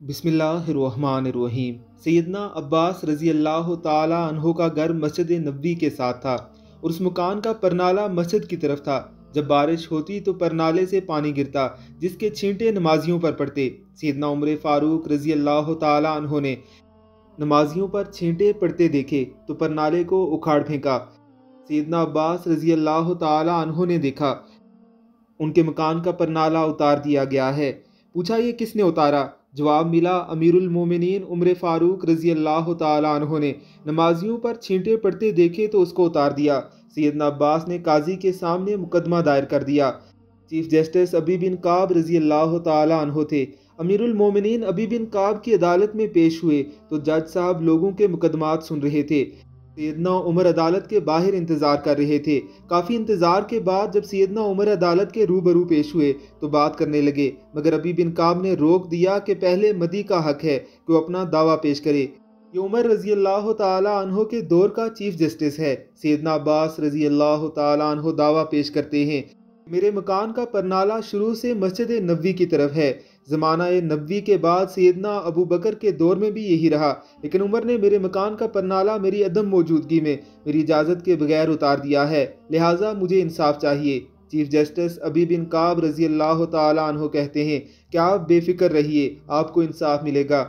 بسم اللہ الرحمن الرحیم۔ سیدنا عباس رضی اللہ تعالیٰ عنہ کا گھر مسجد نبوی کے ساتھ تھا اور اس مکان کا پرنالہ مسجد کی طرف تھا۔ جب بارش ہوتی تو پرنالے سے پانی گرتا جس کے چھینٹے نمازیوں پر پڑتے۔ سیدنا عمر فاروق رضی اللہ تعالیٰ عنہ نے نمازیوں پر چھینٹے پڑتے دیکھے تو پرنالے کو اکھاڑ پھینکا۔ سیدنا عباس رضی اللہ تعالیٰ عنہ نے دیکھا ان کے مکان کا پرنالہ اتار دیا گیا ہے۔ پوچھا یہ کس نے اتارا؟ جواب ملا امیر المومنین عمر فاروق رضی اللہ تعالیٰ عنہ نے نمازیوں پر چھینٹے پڑتے دیکھے تو اس کو اتار دیا۔ سیدنا عباس نے قاضی کے سامنے مقدمہ دائر کر دیا۔ چیف جسٹس ابی بن کعب رضی اللہ تعالیٰ عنہ تھے۔ امیر المومنین ابی بن کعب کی عدالت میں پیش ہوئے تو جج صاحب لوگوں کے مقدمات سن رہے تھے۔ سیدنا عمر عدالت کے باہر انتظار کر رہے تھے۔ کافی انتظار کے بعد جب سیدنا عمر عدالت کے روبرو پیش ہوئے تو بات کرنے لگے، مگر ابی بن کعب نے روک دیا کہ پہلے مدعی کا حق ہے کہ وہ اپنا دعویٰ پیش کرے۔ یہ عمر رضی اللہ تعالیٰ عنہ کے دور کا چیف جسٹس ہے۔ سیدنا عباس رضی اللہ تعالیٰ عنہ دعویٰ پیش کرتے ہیں، میرے مکان کا پرنالہ شروع سے مسجد نبوی کی طرف ہے۔ زمانہ نبوی کے بعد سیدنا ابو بکر کے دور میں بھی یہی رہا، لیکن عمر نے میرے مکان کا پرنالہ میری عدم موجودگی میں میری اجازت کے بغیر اتار دیا ہے، لہٰذا مجھے انصاف چاہیے۔ چیف جسٹس ابی بن کعب رضی اللہ تعالیٰ عنہ کہتے ہیں کہ آپ بے فکر رہیے، آپ کو انصاف ملے گا۔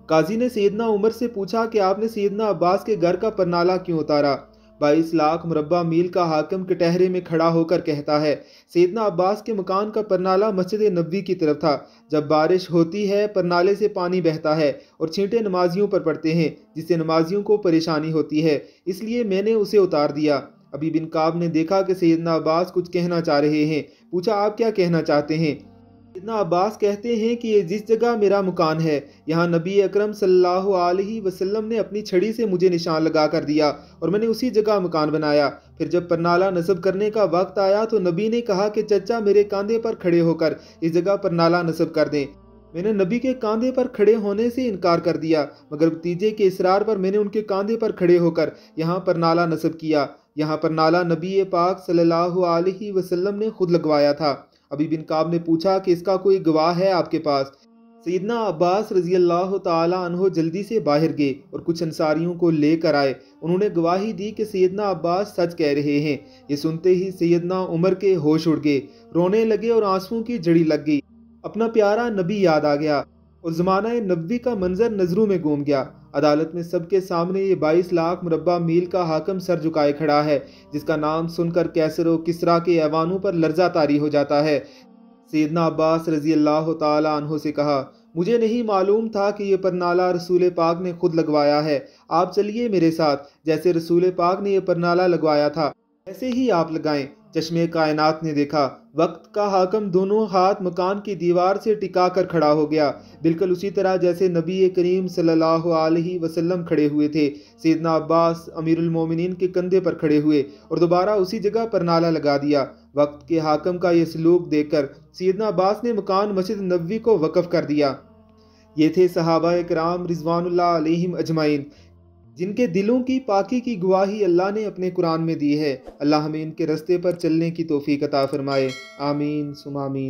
قاضی نے سیدنا عمر سے پوچھا کہ آپ نے سیدنا عباس کے گھر کا پرنالہ کیوں اتارا؟ 22 لاکھ مربع میل کا حاکم کٹہرے میں کھڑا ہو کر کہتا ہے، سیدنا عباس کے مکان کا پرنالہ مسجد نبوی کی طرف تھا۔ جب بارش ہوتی ہے پرنالے سے پانی بہتا ہے اور چھینٹے نمازیوں پر پڑتے ہیں جس سے نمازیوں کو پریشانی ہوتی ہے، اس لیے میں نے اسے اتار دیا۔ ابی بن کعب نے دیکھا کہ سیدنا عباس کچھ کہنا چاہ رہے ہیں، پوچھا آپ کیا کہنا چاہتے ہیں؟ سیدنا عباس کہتے ہیں کہ یہ جس جگہ میرا مکان ہے یہاں نبی اکرم صلی اللہ علیہ وسلم نے اپنی چھڑی سے مجھے نشان لگا کر دیا اور میں نے اسی جگہ مکان بنایا۔ پھر جب پرنالہ نصب کرنے کا وقت آیا تو نبی نے کہا کہ چچا میرے کاندھے پر کھڑے ہو کر اس جگہ پرنالہ نصب کر دیں۔ میں نے نبی کے کاندھے پر کھڑے ہونے سے انکار کر دیا، مگر بھتیجے کے اصرار پر میں نے ان کے کاندھے پر کھڑے ہو کر یہاں پرنالہ نصب کیا۔ یہاں پرنالہ نبی پاک صلی اللہ علیہ وسلم نے خود لگوایا تھا۔ ابی بن کعب نے پوچھا کہ اس کا کوئی گواہ ہے آپ کے پاس؟ سیدنا عباس رضی اللہ تعالیٰ عنہ جلدی سے باہر گئے اور کچھ انصاریوں کو لے کر آئے۔ انہوں نے گواہی دی کہ سیدنا عباس سچ کہہ رہے ہیں۔ یہ سنتے ہی سیدنا عمر کے ہوش اڑ گئے، رونے لگے اور آنسوؤں کی جھڑی لگ گئی۔ اپنا پیارا نبی یاد آ گیا اور زمانہ نبوی کا منظر نظروں میں گھوم گیا۔ عدالت میں سب کے سامنے یہ 22 لاکھ مربع میل کا حاکم سر جھکائے کھڑا ہے، جس کا نام سن کر کیسر و کسریٰ کے ایوانوں پر لرزہ طاری ہو جاتا ہے۔ سیدنا عباس رضی اللہ تعالیٰ عنہ سے کہا، مجھے نہیں معلوم تھا کہ یہ پرنالہ رسول پاک نے خود لگوایا ہے۔ آپ چلیے میرے ساتھ، جیسے رسول پاک نے یہ پرنالہ لگوایا تھا ایسے ہی آپ لگائیں۔ چشمے کائنات نے دیکھا، وقت کا حاکم دونوں ہاتھ مکان کی دیوار سے ٹکا کر کھڑا ہو گیا، بالکل اسی طرح جیسے نبی کریم صلی اللہ علیہ وسلم کھڑے ہوئے تھے۔ سیدنا عباس امیر المومنین کے کندھے پر کھڑے ہوئے اور دوبارہ اسی جگہ پرنالہ لگا دیا۔ وقت کے حاکم کا یہ سلوک دیکھ کر سیدنا عباس نے مکان مسجد نبوی کو وقف کر دیا۔ یہ تھے صحابہ کرام رضوان اللہ علیہم اجمعین، جن کے دلوں کی پاکی کی گواہی اللہ نے اپنے قرآن میں دی ہے۔ اللہ ہمیں ان کے رستے پر چلنے کی توفیق عطا فرمائے، آمین ثم آمین۔